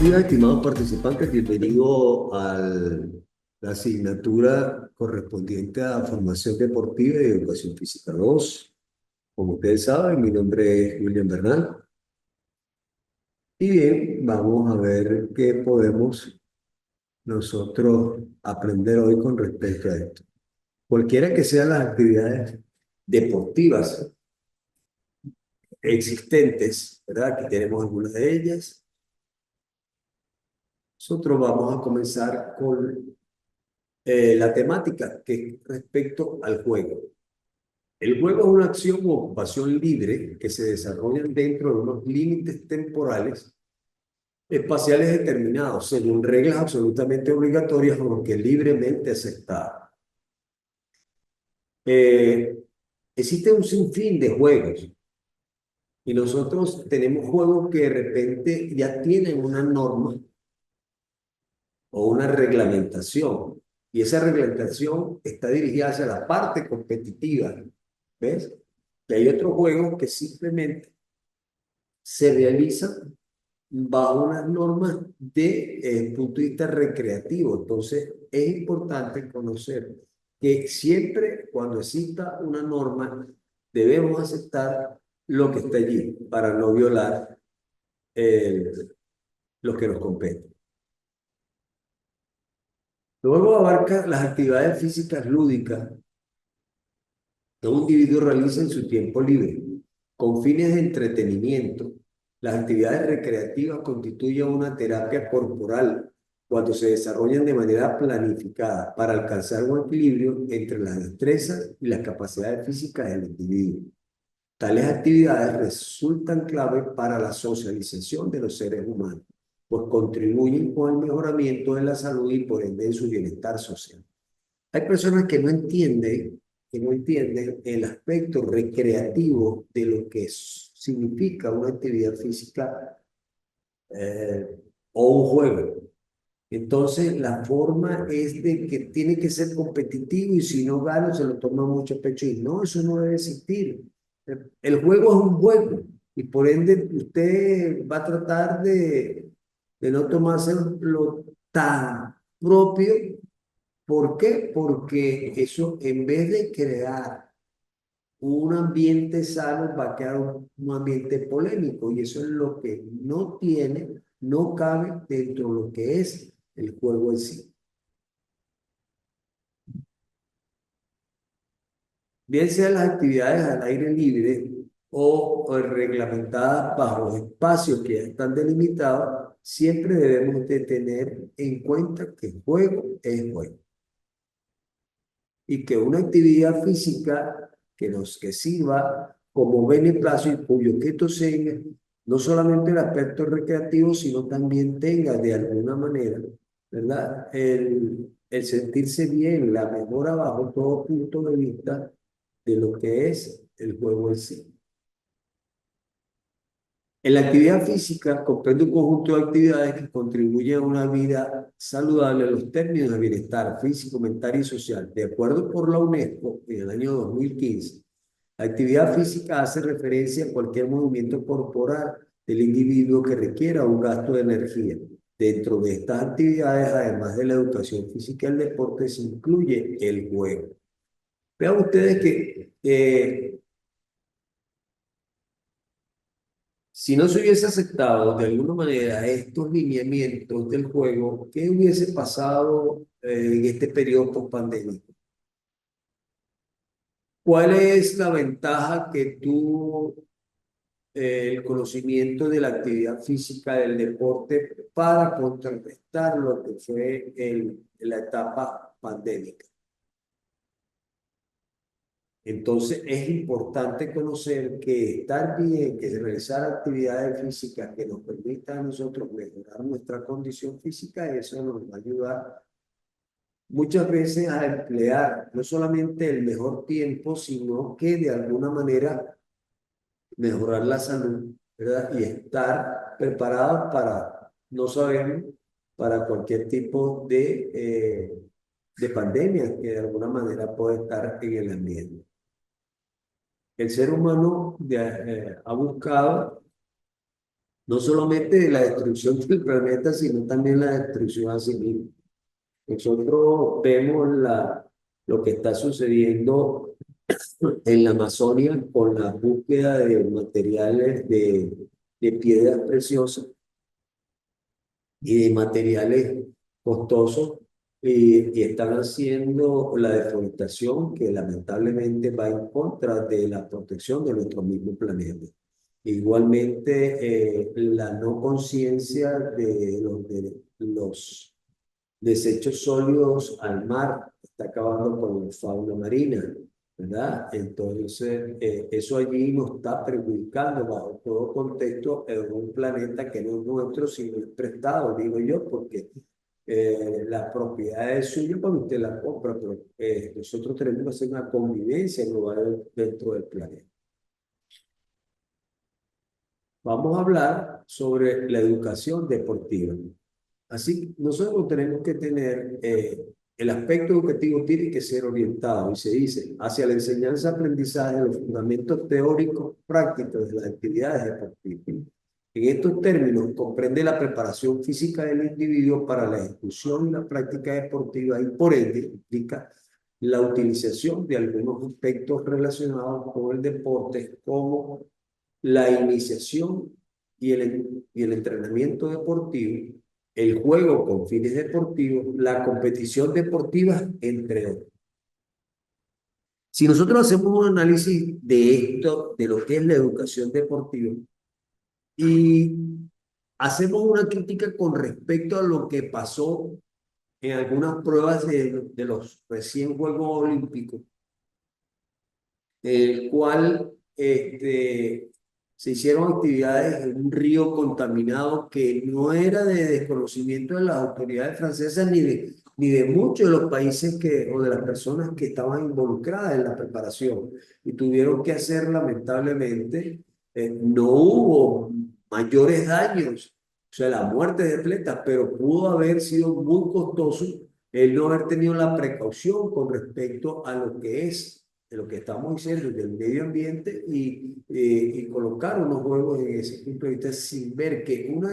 días, estimados participantes. Bienvenido a la asignatura correspondiente a Formación Deportiva y Educación Física 2. Como ustedes saben, mi nombre es William Bernal. Y bien, vamos a ver qué podemos nosotros aprender hoy con respecto a esto. Cualquiera que sean las actividades deportivas existentes, ¿verdad? Aquí tenemos algunas de ellas. Nosotros vamos a comenzar con la temática que es respecto al juego. El juego es una acción o ocupación libre que se desarrolla dentro de unos límites temporales espaciales determinados, según reglas absolutamente obligatorias o que libremente aceptadas. Eh, Existe un sinfín de juegos y nosotros tenemos juegos que de repente ya tienen una norma o una reglamentación. Y esa reglamentación está dirigida hacia la parte competitiva. ¿Ves? Y hay otros juegos que simplemente se realizan bajo unas normas de punto de vista recreativo. Entonces, es importante conocer que siempre cuando exista una norma, debemos aceptar lo que está allí para no violar eh, lo que nos compete. Luego abarca las actividades físicas lúdicas que un individuo realiza en su tiempo libre, con fines de entretenimiento. Las actividades recreativas constituyen una terapia corporal cuando se desarrollan de manera planificada para alcanzar un equilibrio entre las destrezas y las capacidades físicas del individuo. Tales actividades resultan clave para la socialización de los seres humanos, pues contribuyen con el mejoramiento de la salud y por ende de su bienestar social. Hay personas que no entienden el aspecto recreativo de lo que significa una actividad física eh, o un juego. Entonces, la forma es de que tiene que ser competitivo y si no gana se lo toma mucho a pecho. Y no, eso no debe existir. El juego es un juego y por ende usted va a tratar de no tomárselo tan propio. ¿Por qué? Porque eso, en vez de crear un ambiente sano, va a crear un ambiente polémico y eso es lo que no tiene, no cabe dentro de lo que es el juego en sí. Bien sean las actividades al aire libre o reglamentadas bajo espacios que ya están delimitados, siempre debemos de tener en cuenta que el juego es juego y que una actividad física que sirva como beneplácito y cuyo objeto sea no solamente el aspecto recreativo, sino también tenga de alguna manera, ¿verdad? El sentirse bien, la mejora bajo todo punto de vista de lo que es el juego en sí. En la actividad física comprende un conjunto de actividades que contribuyen a una vida saludable en los términos de bienestar físico, mental y social. De acuerdo por la UNESCO, en el año 2015, la actividad física hace referencia a cualquier movimiento corporal del individuo que requiera un gasto de energía. Dentro de estas actividades, además de la educación física y el deporte, se incluye el juego. Vean ustedes que si no se hubiese aceptado de alguna manera estos lineamientos del juego, ¿qué hubiese pasado en este periodo post-pandémico? ¿Cuál es la ventaja que tuvo el conocimiento de la actividad física del deporte para contrarrestar lo que fue la etapa pandémica? Entonces es importante conocer que estar bien, que realizar actividades físicas que nos permitan a nosotros mejorar nuestra condición física, eso nos va a ayudar muchas veces a emplear no solamente el mejor tiempo, sino que de alguna manera mejorar la salud, ¿verdad? Y estar preparados para, no sabemos, para cualquier tipo de pandemia que de alguna manera puede estar en el ambiente. El ser humano ha buscado no solamente de la destrucción del planeta, sino también la destrucción a sí mismo. Nosotros vemos lo que está sucediendo en la Amazonia con la búsqueda de materiales de piedras preciosas y de materiales costosos y están haciendo la deforestación que lamentablemente va en contra de la protección de nuestro mismo planeta. Igualmente, la no conciencia de los desechos sólidos al mar está acabando con la fauna marina, ¿verdad? Entonces, eso allí nos está perjudicando bajo todo contexto en un planeta que no es nuestro, sino es prestado, digo yo, porque la propiedad es suya cuando usted la compra, pero nosotros tenemos que hacer una convivencia global dentro del planeta. Vamos a hablar sobre la educación deportiva. Así, nosotros tenemos que tener, el aspecto educativo tiene que ser orientado, y se dice, hacia la enseñanza-aprendizaje de los fundamentos teóricos prácticos de las actividades deportivas. En estos términos, comprende la preparación física del individuo para la ejecución y la práctica deportiva y, por ende, implica la utilización de algunos aspectos relacionados con el deporte, como la iniciación y el entrenamiento deportivo, el juego con fines deportivos, la competición deportiva, entre otros. Si nosotros hacemos un análisis de esto, de lo que es la educación deportiva, y hacemos una crítica con respecto a lo que pasó en algunas pruebas de los recién Juegos Olímpicos, el cual se hicieron actividades en un río contaminado que no era de desconocimiento de las autoridades francesas ni de muchos de los países o de las personas que estaban involucradas en la preparación y tuvieron que hacer lamentablemente, no hubo mayores daños, o sea, la muerte de atletas, pero pudo haber sido muy costoso el no haber tenido la precaución con respecto a lo que es de lo que estamos diciendo del medio ambiente y colocar unos juegos en ese punto de vista sin ver que uno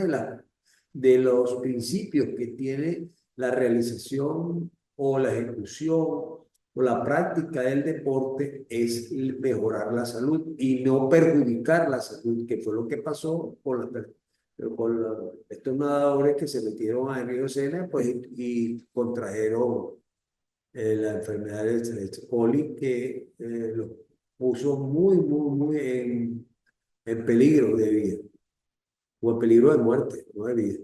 de los principios que tiene la realización o la ejecución o la práctica del deporte es mejorar la salud y no perjudicar la salud, que fue lo que pasó estos nadadores que se metieron a Río Sena pues, y contrajeron la enfermedad de coli que los puso muy en peligro de vida, o en peligro de muerte, no de vida.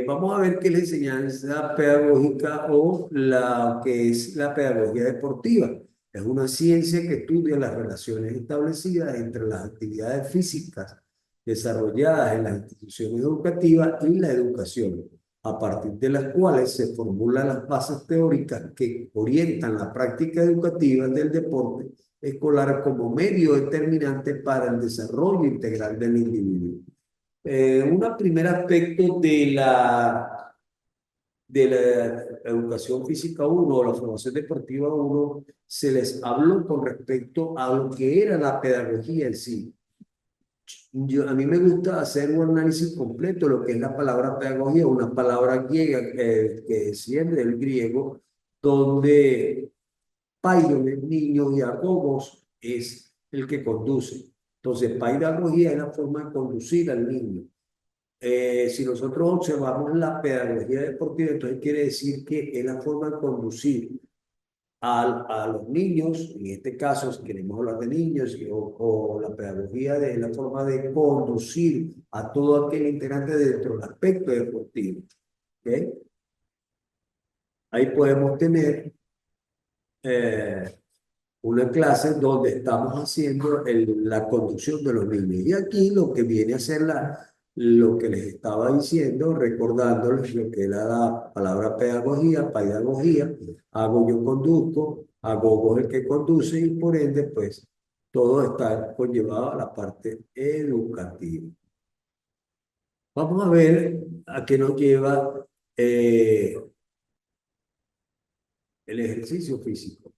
Vamos a ver qué es la enseñanza pedagógica o la que es la pedagogía deportiva. Es una ciencia que estudia las relaciones establecidas entre las actividades físicas desarrolladas en las instituciones educativas y la educación, a partir de las cuales se formulan las bases teóricas que orientan la práctica educativa del deporte escolar como medio determinante para el desarrollo integral del individuo. Un primer aspecto de la educación física uno o la formación deportiva uno se les habló con respecto a lo que era la pedagogía en sí. A mí me gusta hacer un análisis completo de lo que es la palabra pedagogía, una palabra griega que desciende del griego, donde Paido es niño y agogos es el que conduce. Entonces, pedagogía es la forma de conducir al niño. Si nosotros observamos la pedagogía deportiva, entonces quiere decir que es la forma de conducir a los niños, en este caso, si queremos hablar de niños, o la pedagogía de la forma de conducir a todo aquel integrante dentro del aspecto deportivo. ¿Okay? Ahí podemos tener eh, una clase donde estamos haciendo la conducción de los niños. Y aquí lo que viene a ser lo que les estaba diciendo, recordándoles lo que era la palabra pedagogía, hago yo conduzco, hago vos el que conduce y por ende, pues, todo está conllevado a la parte educativa. Vamos a ver a qué nos lleva el ejercicio físico.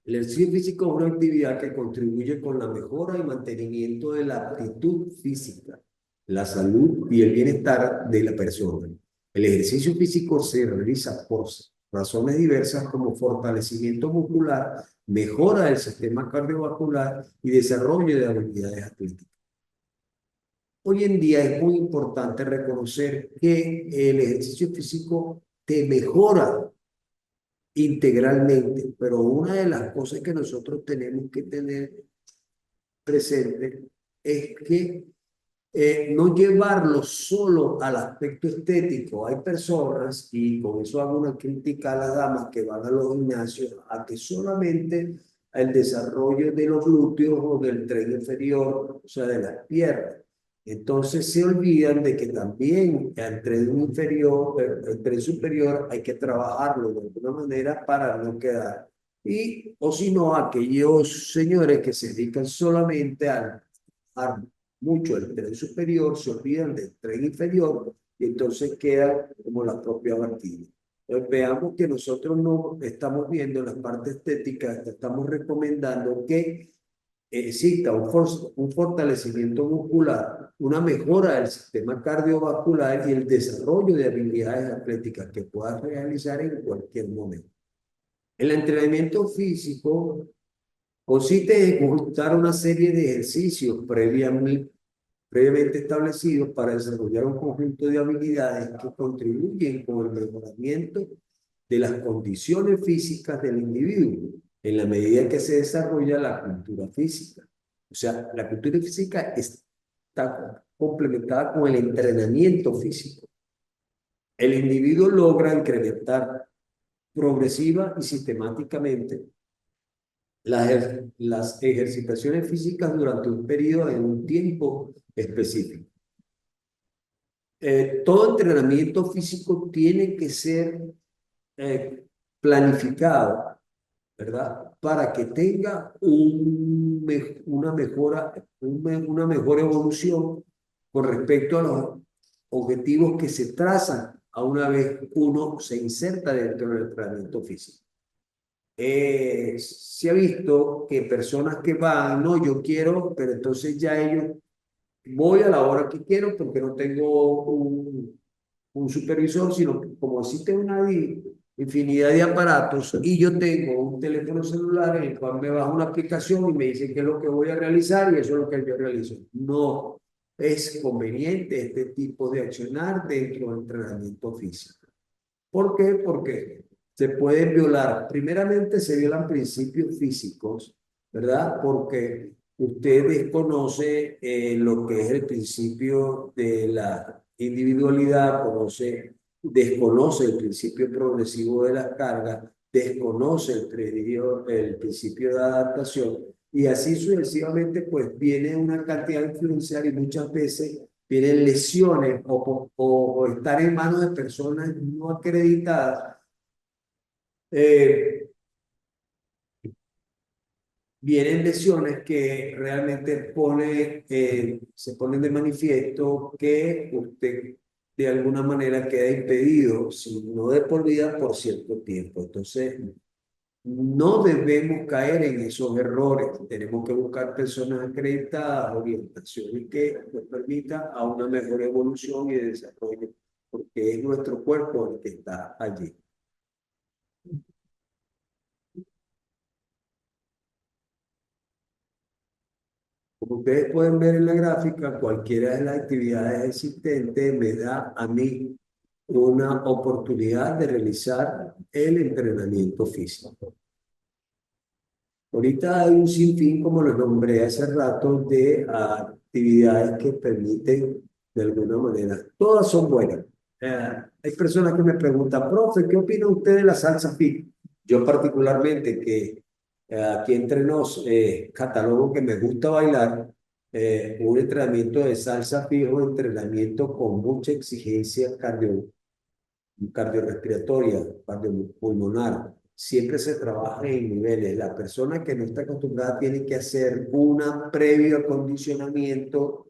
El ejercicio físico es una actividad que contribuye con la mejora y mantenimiento de la aptitud física, la salud y el bienestar de la persona. El ejercicio físico se realiza por razones diversas como fortalecimiento muscular, mejora del sistema cardiovascular y desarrollo de habilidades atléticas. Hoy en día es muy importante reconocer que el ejercicio físico te mejora integralmente, pero una de las cosas que nosotros tenemos que tener presente es que no llevarlo solo al aspecto estético. Hay personas, y con eso hago una crítica a las damas que van a los gimnasios, a que solamente el desarrollo de los glúteos o del tren inferior, o sea, de las piernas. Entonces se olvidan de que también el tren inferior, el tren superior, hay que trabajarlo de alguna manera para no quedar. Y, o si no, aquellos señores que se dedican solamente a mucho el tren superior, se olvidan del tren inferior y entonces queda como la propia barquilla. Entonces, veamos que nosotros no estamos viendo en la parte estética, estamos recomendando que exista un fortalecimiento muscular, una mejora del sistema cardiovascular y el desarrollo de habilidades atléticas que puedas realizar en cualquier momento. El entrenamiento físico consiste en ejecutar una serie de ejercicios previamente establecidos para desarrollar un conjunto de habilidades que contribuyen con el mejoramiento de las condiciones físicas del individuo en la medida que se desarrolla la cultura física. O sea, la cultura física está complementada con el entrenamiento físico. El individuo logra incrementar progresiva y sistemáticamente las ejercitaciones físicas durante un periodo en un tiempo específico. Todo entrenamiento físico tiene que ser eh, planificado, ¿verdad? Para que tenga una mejor evolución con respecto a los objetivos que se trazan a una vez uno se inserta dentro del entrenamiento físico. Se ha visto que personas que van, no, yo quiero, pero entonces ya ellos voy a la hora que quiero porque no tengo un supervisor, sino que como existe una infinidad de aparatos y yo tengo un teléfono celular en el cual me baja una aplicación y me dice qué es lo que voy a realizar y eso es lo que yo realizo. No es conveniente este tipo de accionar dentro del entrenamiento físico. ¿Por qué? Porque se puede violar. Primeramente, se violan principios físicos, ¿verdad? Porque usted desconoce lo que es el principio de la individualidad, desconoce el principio progresivo de las cargas, desconoce el principio de adaptación y así sucesivamente, pues viene una cantidad de influenciar y muchas veces vienen lesiones o estar en manos de personas no acreditadas, eh, vienen lesiones que realmente se ponen de manifiesto que usted de alguna manera queda impedido, si no de por vida, por cierto tiempo. Entonces, no debemos caer en esos errores. Tenemos que buscar personas acreditadas, orientaciones que nos permitan a una mejor evolución y desarrollo, porque es nuestro cuerpo el que está allí. Como ustedes pueden ver en la gráfica, cualquiera de las actividades existentes me da a mí una oportunidad de realizar el entrenamiento físico. Ahorita hay un sinfín, como lo nombré hace rato, de actividades que permiten, de alguna manera, todas son buenas. Hay personas que me preguntan, profe, ¿qué opina usted de la salsa fit? Yo particularmente, que aquí entre nos, catalogo que me gusta bailar, un entrenamiento de salsa fit, un entrenamiento con mucha exigencia cardiorrespiratoria, cardiopulmonar. Siempre se trabaja en niveles. La persona que no está acostumbrada tiene que hacer un previo acondicionamiento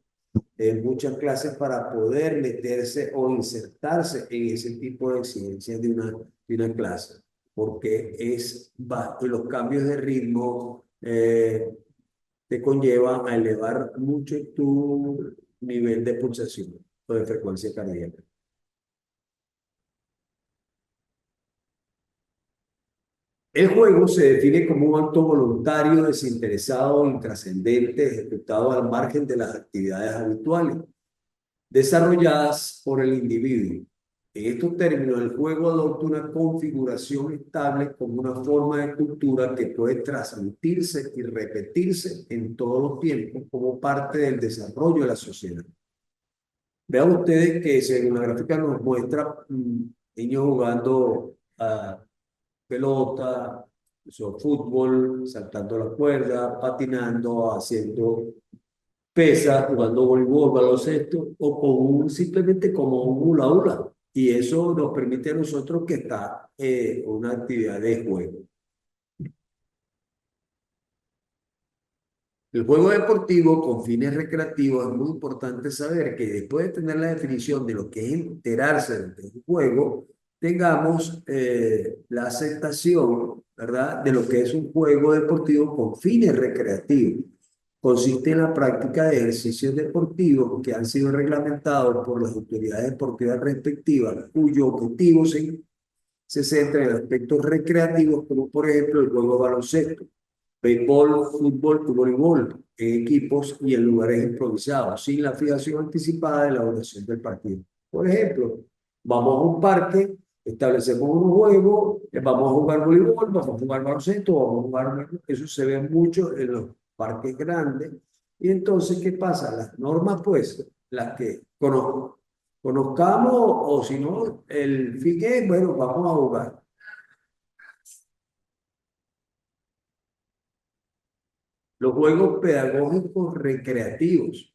en muchas clases para poder meterse o insertarse en ese tipo de exigencias de una clase. porque los cambios de ritmo te conllevan a elevar mucho tu nivel de pulsación o de frecuencia cardíaca. El juego se define como un acto voluntario, desinteresado, intrascendente, ejecutado al margen de las actividades habituales, desarrolladas por el individuo. En estos términos, el juego adopta una configuración estable como una forma de cultura que puede transmitirse y repetirse en todos los tiempos como parte del desarrollo de la sociedad. Vean ustedes que según la gráfica nos muestra niños jugando a pelota, fútbol, saltando la cuerda, patinando, haciendo pesas, jugando voleibol, baloncesto, o simplemente como un hula hula. Y eso nos permite a nosotros que está una actividad de juego. El juego deportivo con fines recreativos es muy importante saber que después de tener la definición de lo que es enterarse de un juego, tengamos la aceptación, ¿verdad?, de lo que es un juego deportivo con fines recreativos. Consiste en la práctica de ejercicios deportivos que han sido reglamentados por las autoridades deportivas respectivas, cuyo objetivo se centra en aspectos recreativos, como por ejemplo el juego de baloncesto, béisbol, fútbol y voleibol, en equipos y en lugares improvisados, sin la fijación anticipada de la duración del partido. Por ejemplo, vamos a un parque, establecemos un juego, vamos a jugar voleibol, vamos a jugar baloncesto, vamos a jugar... Eso se ve mucho en los parques grandes. Y entonces, ¿qué pasa? Las normas, pues, las que conozcamos, o si no, el fique, bueno, vamos a jugar. Los juegos pedagógicos recreativos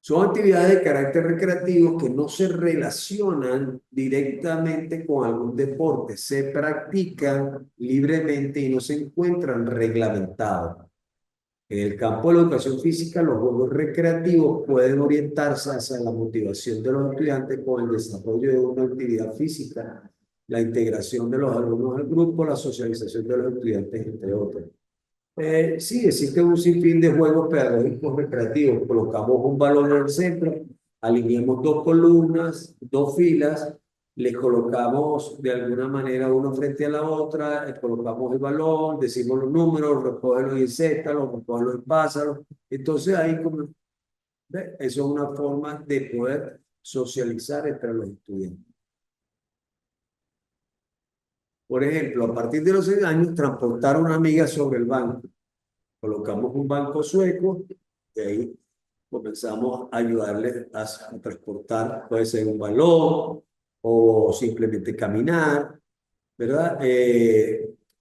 son actividades de carácter recreativo que no se relacionan directamente con algún deporte, se practican libremente y no se encuentran reglamentados. En el campo de la educación física, los juegos recreativos pueden orientarse hacia la motivación de los estudiantes con el desarrollo de una actividad física, la integración de los alumnos al grupo, la socialización de los estudiantes, entre otros. Sí, existe un sinfín de juegos pedagógicos recreativos. Colocamos un balón en el centro, alineamos dos columnas, dos filas, les colocamos de alguna manera uno frente a la otra, colocamos el balón, decimos los números, recógelo y encéstalo, recógelo y pásalo. Entonces ahí como, ¿ve? Eso es una forma de poder socializar entre los estudiantes. Por ejemplo, a partir de los 6 años, transportar a una amiga sobre el banco. Colocamos un banco sueco y ahí comenzamos a ayudarles a transportar, puede ser un balón o simplemente caminar, ¿verdad?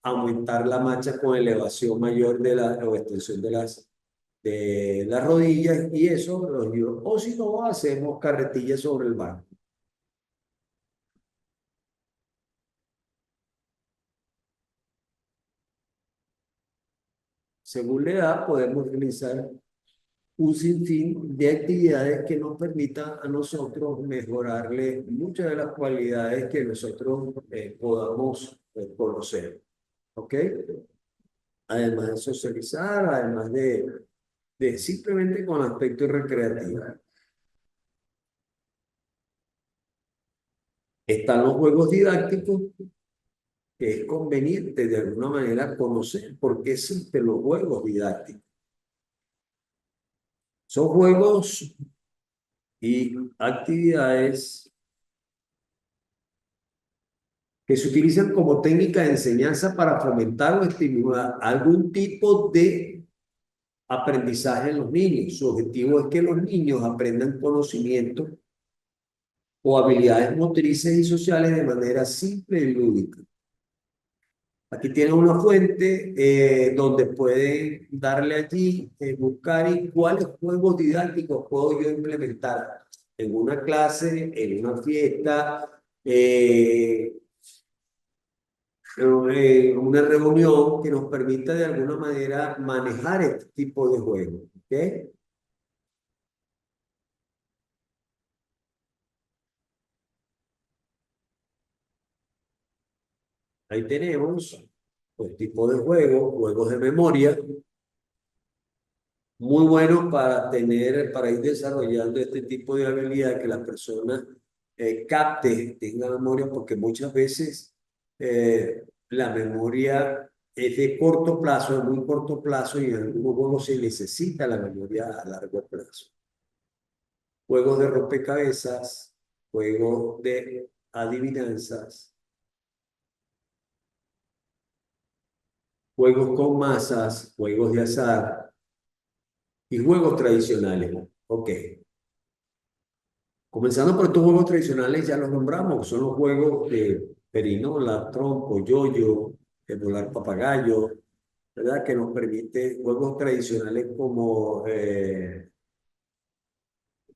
Aumentar la marcha con elevación mayor de la o extensión de las rodillas y eso lo ayuda. O si no, hacemos carretillas sobre el banco. Según la edad, podemos realizar un sinfín de actividades que nos permitan a nosotros mejorarle muchas de las cualidades que nosotros podamos conocer. ¿Ok? Además de socializar, además de simplemente con aspecto recreativo. Están los juegos didácticos, que es conveniente de alguna manera conocer por qué existen los juegos didácticos. Son juegos y actividades que se utilizan como técnica de enseñanza para fomentar o estimular algún tipo de aprendizaje en los niños. Su objetivo es que los niños aprendan conocimientos o habilidades motrices y sociales de manera simple y lúdica. Aquí tienen una fuente donde pueden darle allí, buscar y cuáles juegos didácticos puedo yo implementar en una clase, en una fiesta, una reunión que nos permita de alguna manera manejar este tipo de juegos. ¿Ok? Ahí tenemos, pues, tipo de juegos, juegos de memoria, muy buenos para tener, para ir desarrollando este tipo de habilidad que la persona capte, tenga memoria, porque muchas veces la memoria es de corto plazo, de muy corto plazo, y en algunos juegos se necesita la memoria a largo plazo. Juegos de rompecabezas, juegos de adivinanzas, juegos con masas, juegos de azar y juegos tradicionales. Ok. Comenzando por estos juegos tradicionales, ya los nombramos, son los juegos de perinola, trompo, yoyo, de volar papagayo, ¿verdad? Que nos permite juegos tradicionales como eh,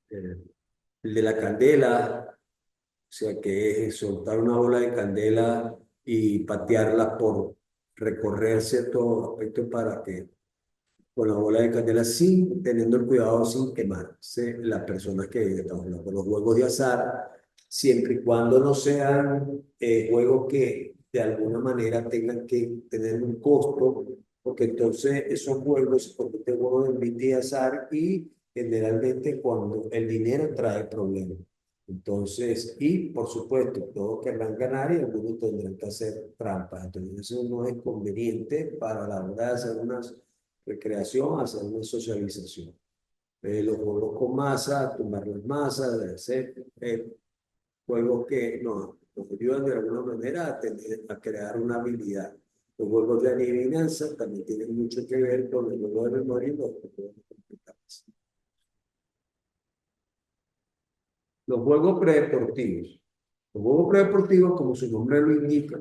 el de la candela, o sea, que es soltar una bola de candela y patearla por recorrer ciertos aspectos para que con la bola de candela sin, teniendo el cuidado sin quemarse las personas que están jugando los juegos de azar, siempre y cuando no sean juegos que de alguna manera tengan que tener un costo, porque entonces esos juegos, porque este juego de invite y azar y generalmente cuando el dinero trae problemas. Entonces, y por supuesto, todos querrán ganar y algunos tendrán que hacer trampas. Entonces, eso no es conveniente para la hora de hacer unas recreación, hacer una socialización. Los juegos con masa, tumbar las masas, de hacer juegos que nos ayudan de alguna manera a crear una habilidad. Los juegos de adivinanza también tienen mucho que ver con el juego de memoria y los juegos de computación. Los juegos predeportivos. Los juegos predeportivos, como su nombre lo indica,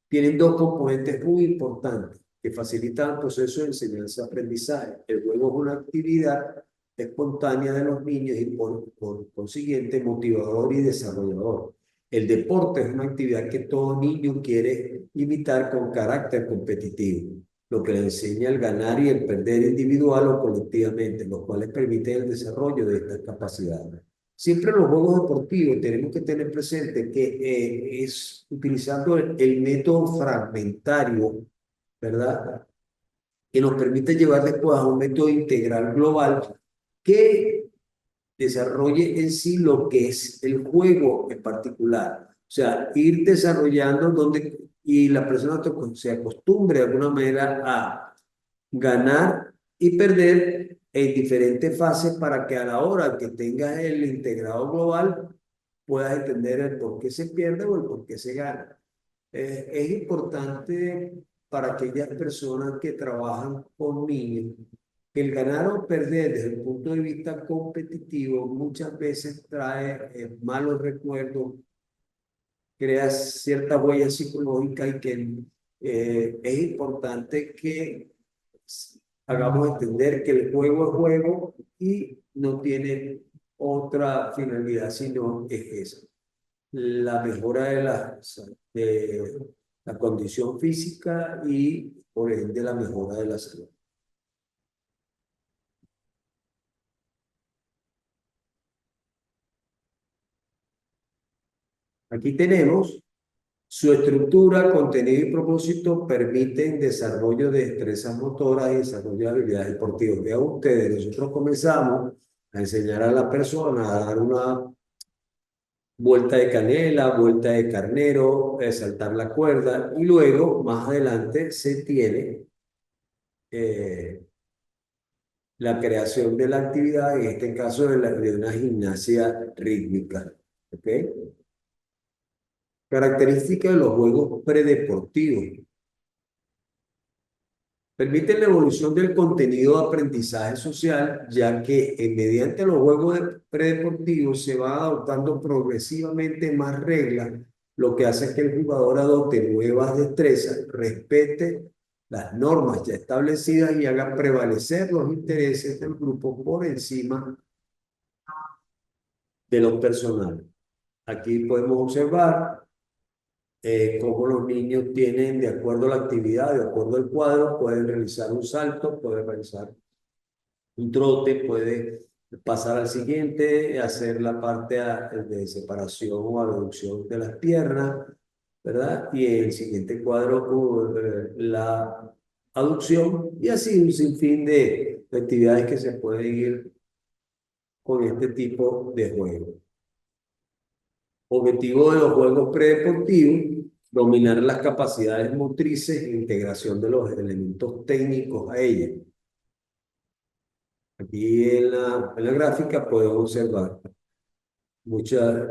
tienen dos componentes muy importantes que facilitan el proceso de enseñanza-aprendizaje. El juego es una actividad espontánea de los niños y por consiguiente motivador y desarrollador. El deporte es una actividad que todo niño quiere imitar con carácter competitivo, lo que le enseña el ganar y el perder individual o colectivamente, los cuales permiten el desarrollo de estas capacidades. Siempre en los juegos deportivos tenemos que tener presente que es utilizando el método fragmentario, ¿verdad? Que nos permite llevar después a un método integral global que desarrolle en sí lo que es el juego en particular. O sea, ir desarrollando donde y la persona se acostumbre de alguna manera a ganar y perder en diferentes fases para que a la hora que tengas el integrado global puedas entender el por qué se pierde o el por qué se gana. Es importante para aquellas personas que trabajan con niños que el ganar o perder desde el punto de vista competitivo muchas veces trae malos recuerdos, crea cierta huella psicológica y que es importante que hagamos entender que el juego es juego y no tiene otra finalidad, sino es esa, la mejora de la condición física y por ende la mejora de la salud. Aquí tenemos su estructura, contenido y propósito permiten desarrollo de destrezas motoras y desarrollo de habilidades deportivas. Vean ustedes, nosotros comenzamos a enseñar a la persona a dar una vuelta de canela, vuelta de carnero, saltar la cuerda y luego, más adelante, se tiene eh, la creación de la actividad, en este caso de una gimnasia rítmica. ¿Ok? Características de los juegos predeportivos. Permiten la evolución del contenido de aprendizaje social, ya que mediante los juegos predeportivos se van adoptando progresivamente más reglas, lo que hace que el jugador adopte nuevas destrezas, respete las normas ya establecidas y haga prevalecer los intereses del grupo por encima de los personales. Aquí podemos observar cómo los niños tienen, de acuerdo a la actividad, de acuerdo al cuadro, pueden realizar un salto, pueden realizar un trote, puede pasar al siguiente, hacer la parte de separación o abducción de las piernas, ¿verdad? Y en el siguiente cuadro la aducción y así un sinfín de actividades que se pueden ir con este tipo de juegos. Objetivo de los juegos predeportivos, dominar las capacidades motrices e integración de los elementos técnicos a ellas. Aquí en la gráfica podemos observar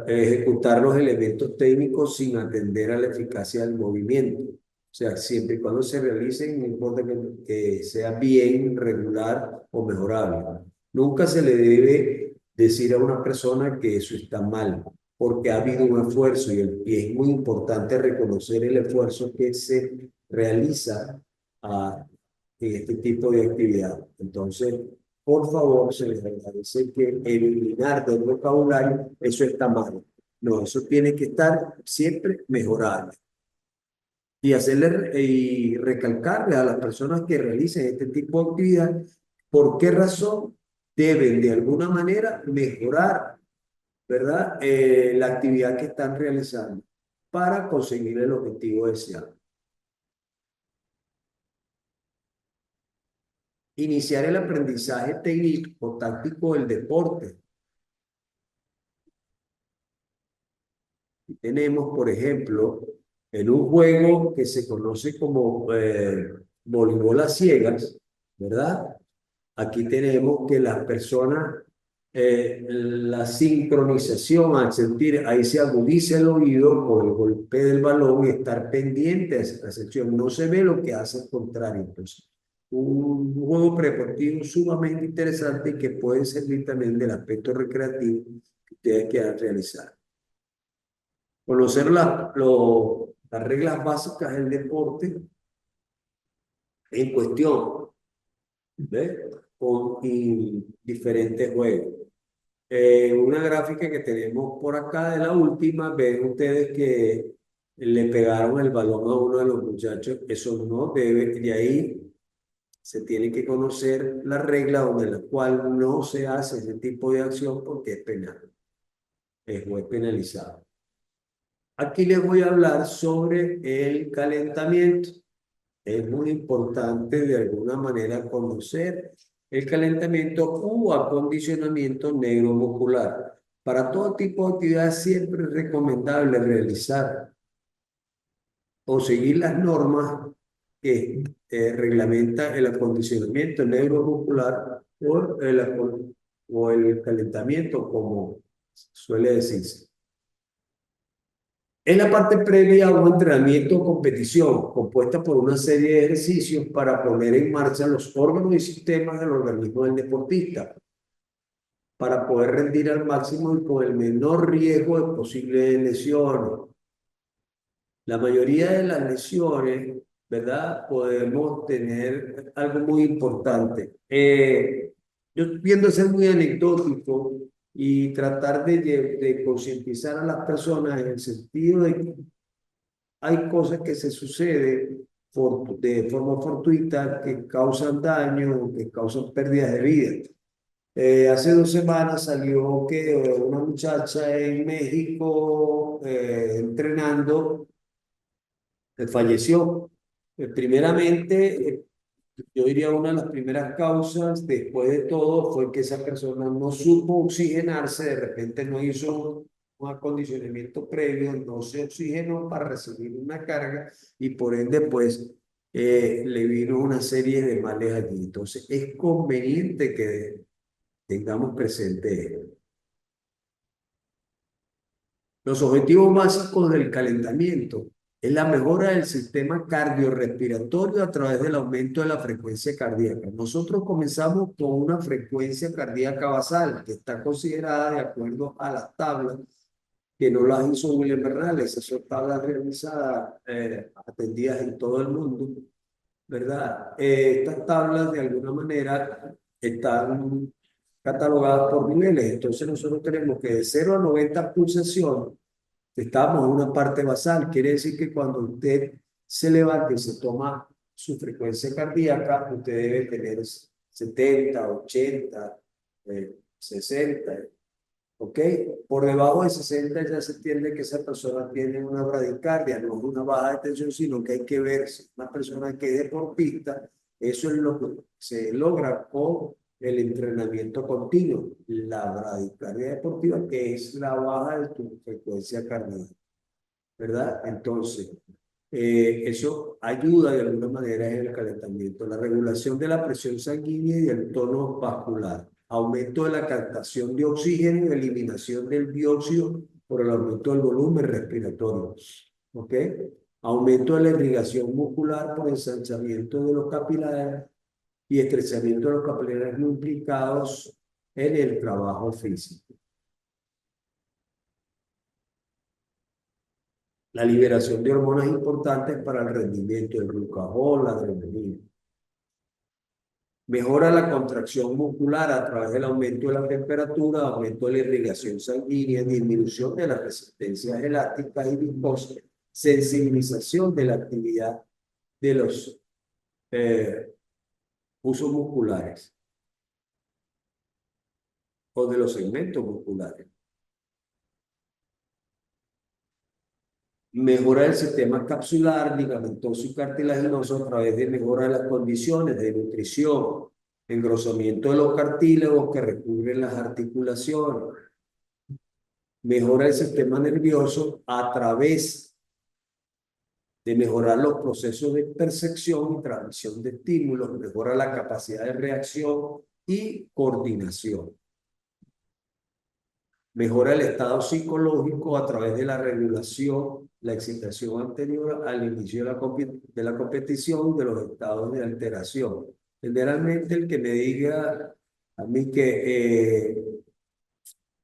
ejecutar los elementos técnicos sin atender a la eficacia del movimiento. O sea, siempre y cuando se realicen, no importa que sea bien, regular o mejorable. Nunca se le debe decir a una persona que eso está mal, porque ha habido un esfuerzo y es muy importante reconocer el esfuerzo que se realiza en este tipo de actividad. Entonces, por favor, se les agradece que eliminar del vocabulario, eso está mal. No, eso tiene que estar siempre mejorado. Y hacerle y recalcarle a las personas que realicen este tipo de actividad, por qué razón deben de alguna manera mejorar, ¿verdad? La actividad que están realizando para conseguir el objetivo deseado. Iniciar el aprendizaje técnico táctico del deporte. Tenemos, por ejemplo, en un juego que se conoce como voleibol a ciegas, ¿verdad? Aquí tenemos que las personas, la sincronización, al sentir, ahí se agudiza el oído con el golpe del balón y estar pendiente a esa sección. No se ve lo que hace al contrario. Entonces, un juego predeportivo sumamente interesante y que puede servir también del aspecto recreativo que ustedes quieran realizar. Conocer las reglas básicas del deporte en cuestión, ¿ves? Con diferentes juegos. Una gráfica que tenemos por acá de la última, ven ustedes que le pegaron el balón a uno de los muchachos. Eso no debe, de ahí se tiene que conocer la regla donde la cual no se hace ese tipo de acción porque es penal, es muy penalizado. Aquí les voy a hablar sobre el calentamiento. Es muy importante de alguna manera conocer el calentamiento u acondicionamiento neuromuscular. Para todo tipo de actividad siempre es recomendable realizar o seguir las normas que reglamenta el acondicionamiento neuromuscular o el calentamiento, como suele decirse. Es la parte previa a un entrenamiento o competición, compuesta por una serie de ejercicios para poner en marcha los órganos y sistemas del organismo del deportista, para poder rendir al máximo y con el menor riesgo de posibles lesiones. La mayoría de las lesiones, ¿verdad? Podemos tener algo muy importante. Yo tiendo a ser muy anecdótico y tratar de concientizar a las personas en el sentido de que hay cosas que se suceden de forma fortuita que causan daño, que causan pérdidas de vida. Hace 2 semanas salió que una muchacha en México entrenando falleció. Primeramente, yo diría una de las primeras causas después de todo fue que esa persona no supo oxigenarse, de repente no hizo un acondicionamiento previo, no se oxigenó para recibir una carga y por ende pues le vino una serie de males allí. Entonces es conveniente que tengamos presente esto. Los objetivos básicos del calentamiento es la mejora del sistema cardiorrespiratorio a través del aumento de la frecuencia cardíaca. Nosotros comenzamos con una frecuencia cardíaca basal que está considerada de acuerdo a las tablas que no las hizo William Bernales, esas son tablas realizadas, atendidas en todo el mundo, ¿verdad? Estas tablas de alguna manera están catalogadas por niveles, entonces nosotros tenemos que de 0 a 90 pulsaciones estamos en una parte basal, quiere decir que cuando usted se levanta y se toma su frecuencia cardíaca, usted debe tener 70, 80, 60. ¿Ok? Por debajo de 60 ya se entiende que esa persona tiene una bradicardia, no es una baja de tensión, sino que hay que ver si una persona que es deportista, eso es lo que se logra con el entrenamiento continuo, la bradicardia deportiva, que es la baja de tu frecuencia cardíaca, ¿verdad? Entonces, eso ayuda de alguna manera en el calentamiento, la regulación de la presión sanguínea y del tono vascular, aumento de la captación de oxígeno y eliminación del dióxido por el aumento del volumen respiratorio. ¿Ok? Aumento de la irrigación muscular por ensanchamiento de los capilares y estrechamiento de los capilares no implicados en el trabajo físico. La liberación de hormonas importantes para el rendimiento, el glucagón, la adrenalina. Mejora la contracción muscular a través del aumento de la temperatura, aumento de la irrigación sanguínea, disminución de las resistencias elásticas y viscosas, sensibilización de la actividad de los usos musculares o de los segmentos musculares. Mejora el sistema capsular, ligamentoso y cartilaginoso a través de mejora de las condiciones de nutrición, engrosamiento de los cartílagos que recubren las articulaciones. Mejora el sistema nervioso a través de mejorar los procesos de percepción y transmisión de estímulos, mejora la capacidad de reacción y coordinación. Mejora el estado psicológico a través de la regulación, la excitación anterior al inicio de la competición, de los estados de alteración. Generalmente el que me diga a mí que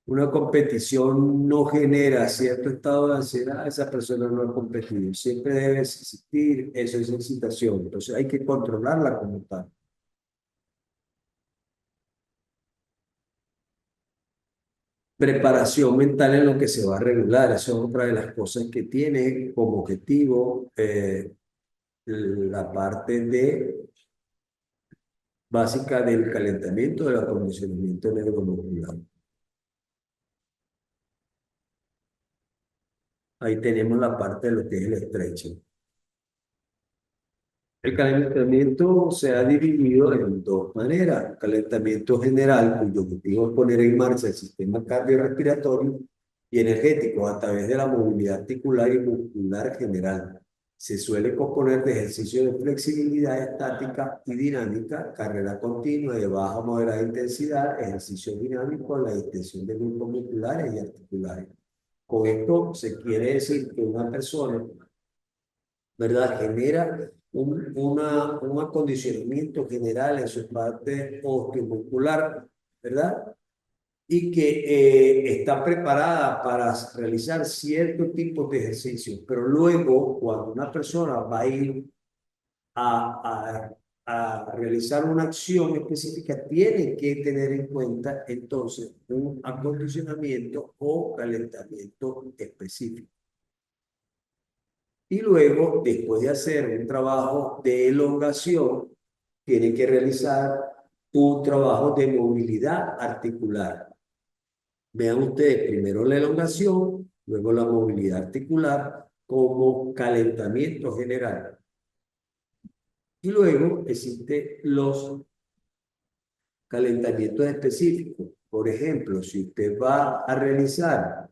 una competición no genera cierto estado de ansiedad, esa persona no ha competido. Siempre debe existir esa excitación. Entonces hay que controlarla como tal. Preparación mental en lo que se va a regular. Eso es otra de las cosas que tiene como objetivo la parte de básica del calentamiento del acondicionamiento neuromuscular. Ahí tenemos la parte de lo que es el stretching. El calentamiento se ha dividido en dos maneras. Calentamiento general, cuyo objetivo es poner en marcha el sistema cardiorrespiratorio y energético a través de la movilidad articular y muscular general. Se suele componer de ejercicios de flexibilidad estática y dinámica, carrera continua de baja o moderada intensidad, ejercicios dinámicos, la distensión de grupos musculares y articulares. Con esto se quiere decir que una persona, ¿verdad? Genera un acondicionamiento general en su parte osteomuscular, ¿verdad? Y que está preparada para realizar cierto tipo de ejercicios, pero luego cuando una persona va a ir a realizar una acción específica, tiene que tener en cuenta entonces un acondicionamiento o calentamiento específico. Y luego, después de hacer un trabajo de elongación, tiene que realizar un trabajo de movilidad articular. Vean ustedes primero la elongación, luego la movilidad articular como calentamiento general. Y luego existen los calentamientos específicos. Por ejemplo, si usted va a realizar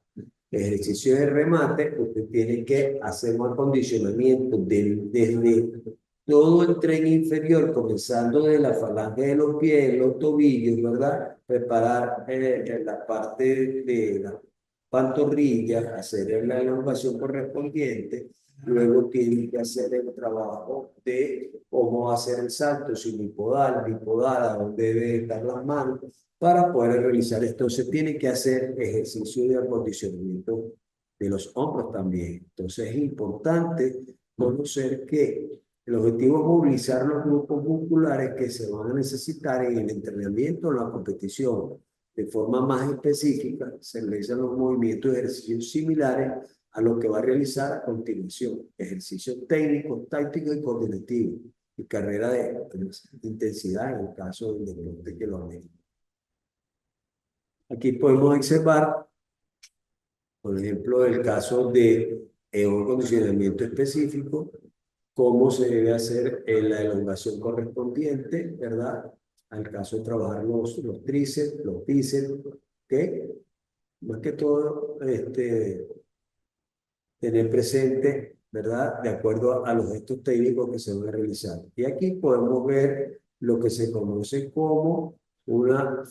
ejercicio de remate, usted tiene que hacer un acondicionamiento desde todo el tren inferior, comenzando de la falange de los pies, los tobillos, ¿verdad? Preparar la parte de la pantorrilla, hacer la elongación correspondiente. Luego tiene que hacer el trabajo de cómo hacer el salto, si bipodal, bipodal, a dónde debe estar las manos, para poder realizar esto. Se tiene que hacer ejercicio de acondicionamiento de los hombros también. Entonces es importante conocer que el objetivo es movilizar los grupos musculares que se van a necesitar en el entrenamiento o en la competición. De forma más específica, se realizan los movimientos de ejercicios similares a lo que va a realizar a continuación. Ejercicios técnicos, tácticos y coordinativos. Y carrera de intensidad en el caso del deporte que lo amerita. Aquí podemos observar, por ejemplo, el caso de un condicionamiento específico, cómo se debe hacer la elongación correspondiente, ¿verdad? Al caso de trabajar los tríceps, los bíceps, ¿ok? Más que todo, tener presente, ¿verdad? De acuerdo a los gestos técnicos que se van a realizar. Y aquí podemos ver lo que se conoce como una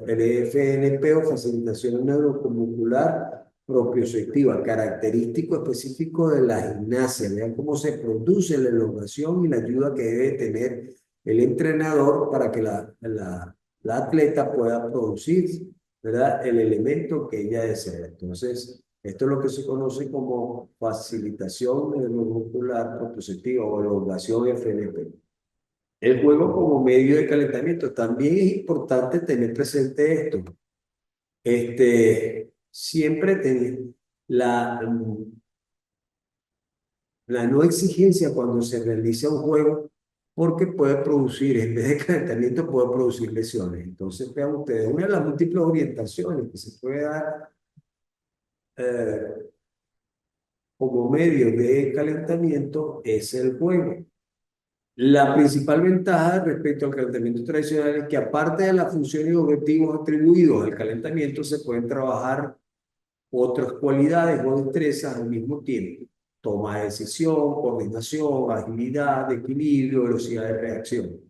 el FNP o facilitación neuromuscular propioceptiva, característico específico de la gimnasia. Vean cómo se produce la elongación y la ayuda que debe tener el entrenador para que la atleta pueda producir, ¿verdad? El elemento que ella desea. Entonces, esto es lo que se conoce como facilitación neuromuscular propioceptiva o elongación FNP. El juego como medio de calentamiento. También es importante tener presente esto. Siempre tener la, la no exigencia cuando se realiza un juego, porque puede producir, en vez de calentamiento, puede producir lesiones. Entonces, vean ustedes, una de las múltiples orientaciones que se puede dar eh, como medio de calentamiento es el juego. La principal ventaja respecto al calentamiento tradicional es que aparte de las funciones y objetivos atribuidos al calentamiento, se pueden trabajar otras cualidades o destrezas al mismo tiempo. Toma de decisión, coordinación, agilidad, equilibrio, velocidad de reacción.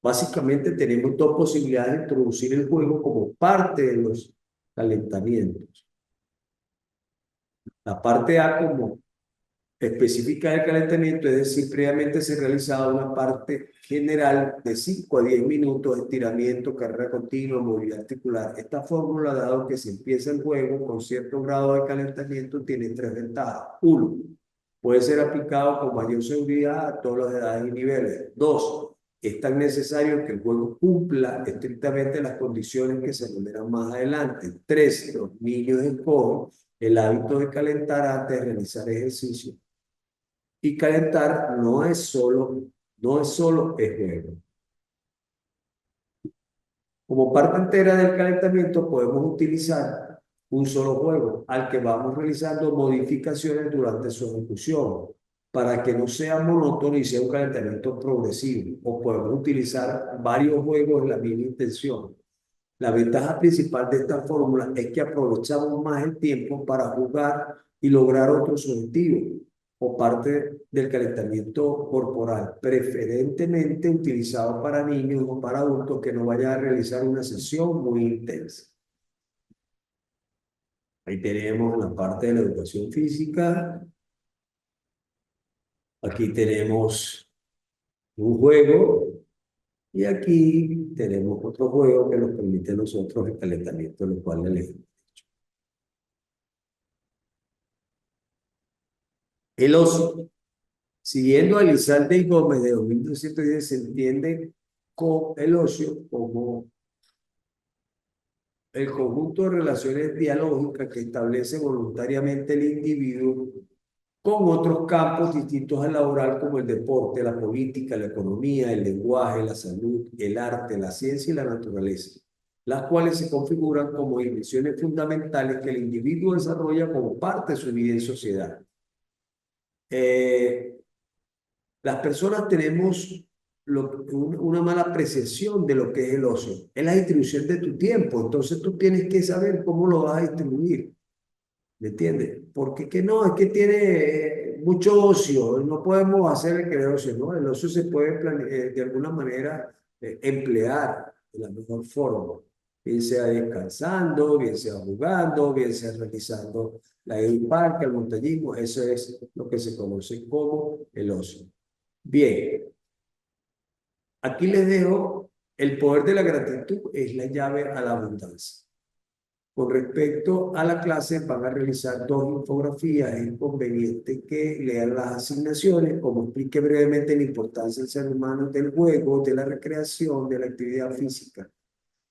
Básicamente tenemos dos posibilidades de introducir el juego como parte de los calentamientos. La parte A como específica del calentamiento, es decir, previamente se realizaba una parte general de 5 a 10 minutos de estiramiento, carrera continua, movilidad articular. Esta fórmula, dado que se empieza el juego con cierto grado de calentamiento, tiene tres ventajas. Uno, puede ser aplicado con mayor seguridad a todas las edades y niveles. Dos, es tan necesario que el juego cumpla estrictamente las condiciones que se enumeran más adelante. Tres, los niños escogen el hábito de calentar antes de realizar ejercicio. Y calentar no es solo el juego. Como parte entera del calentamiento podemos utilizar un solo juego al que vamos realizando modificaciones durante su ejecución para que no sea monótono y sea un calentamiento progresivo. O podemos utilizar varios juegos en la misma intención. La ventaja principal de esta fórmula es que aprovechamos más el tiempo para jugar y lograr otros objetivos o parte del calentamiento corporal, preferentemente utilizado para niños o para adultos que no vayan a realizar una sesión muy intensa. Ahí tenemos la parte de la educación física. Aquí tenemos un juego y aquí tenemos otro juego que nos permite a nosotros el calentamiento, lo cual elegimos. El ocio. Siguiendo a Elizalde y Gómez de 2210, se entiende con el ocio como el conjunto de relaciones dialógicas que establece voluntariamente el individuo con otros campos distintos al laboral, como el deporte, la política, la economía, el lenguaje, la salud, el arte, la ciencia y la naturaleza, las cuales se configuran como dimensiones fundamentales que el individuo desarrolla como parte de su vida en sociedad. Eh, Las personas tenemos una mala apreciación de lo que es el ocio. Es la distribución de tu tiempo. Entonces tú tienes que saber cómo lo vas a distribuir. ¿Me entiendes? Porque que no, es que tiene mucho ocio. No podemos hacer el que ocio, ¿no? El ocio se puede de alguna manera emplear de la mejor forma. Bien sea descansando, bien sea jugando, bien sea realizando la el parque, el montañismo. Eso es lo que se conoce como el ocio. Bien, aquí les dejo el poder de la gratitud es la llave a la abundancia. Con respecto a la clase, van a realizar dos infografías. Es conveniente que lean las asignaciones, como explique brevemente la importancia del ser humano, del juego, de la recreación, de la actividad física.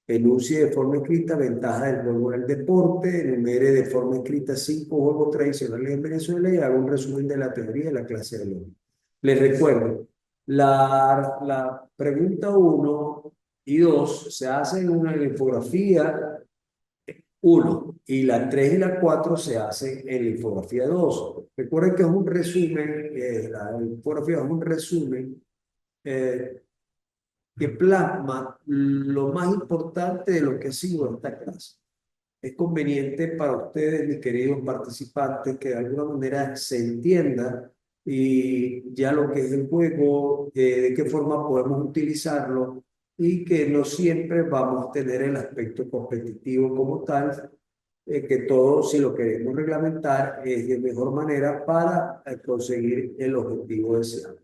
Enuncie de forma escrita ventajas del juego en el deporte, enumere de forma escrita 5 juegos tradicionales en Venezuela y haga un resumen de la teoría de la clase de hoy. Les recuerdo, la pregunta uno y 2 se hacen una infografía 1 y la 3 y la 4 se hacen en la infografía 2. Recuerden que es un resumen, la infografía es un resumen eh, que plasma lo más importante de lo que ha sido esta clase. Es conveniente para ustedes, mis queridos participantes, que de alguna manera se entienda y ya lo que es el juego, de qué forma podemos utilizarlo y que no siempre vamos a tener el aspecto competitivo como tal, que todo, si lo queremos reglamentar, es de mejor manera para conseguir el objetivo deseado.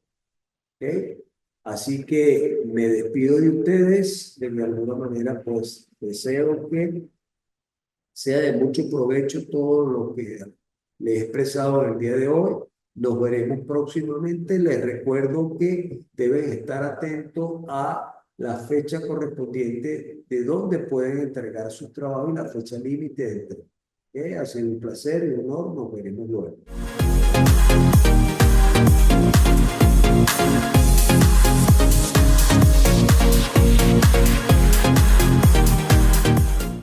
¿Ok? Así que me despido de ustedes, de alguna manera, pues deseo que sea de mucho provecho todo lo que le he expresado el día de hoy. Nos veremos próximamente. Les recuerdo que deben estar atentos a la fecha correspondiente de donde pueden entregar sus trabajos y la fecha límite de entrega. ¿Ok? Ha sido un placer y un honor. Nos veremos luego.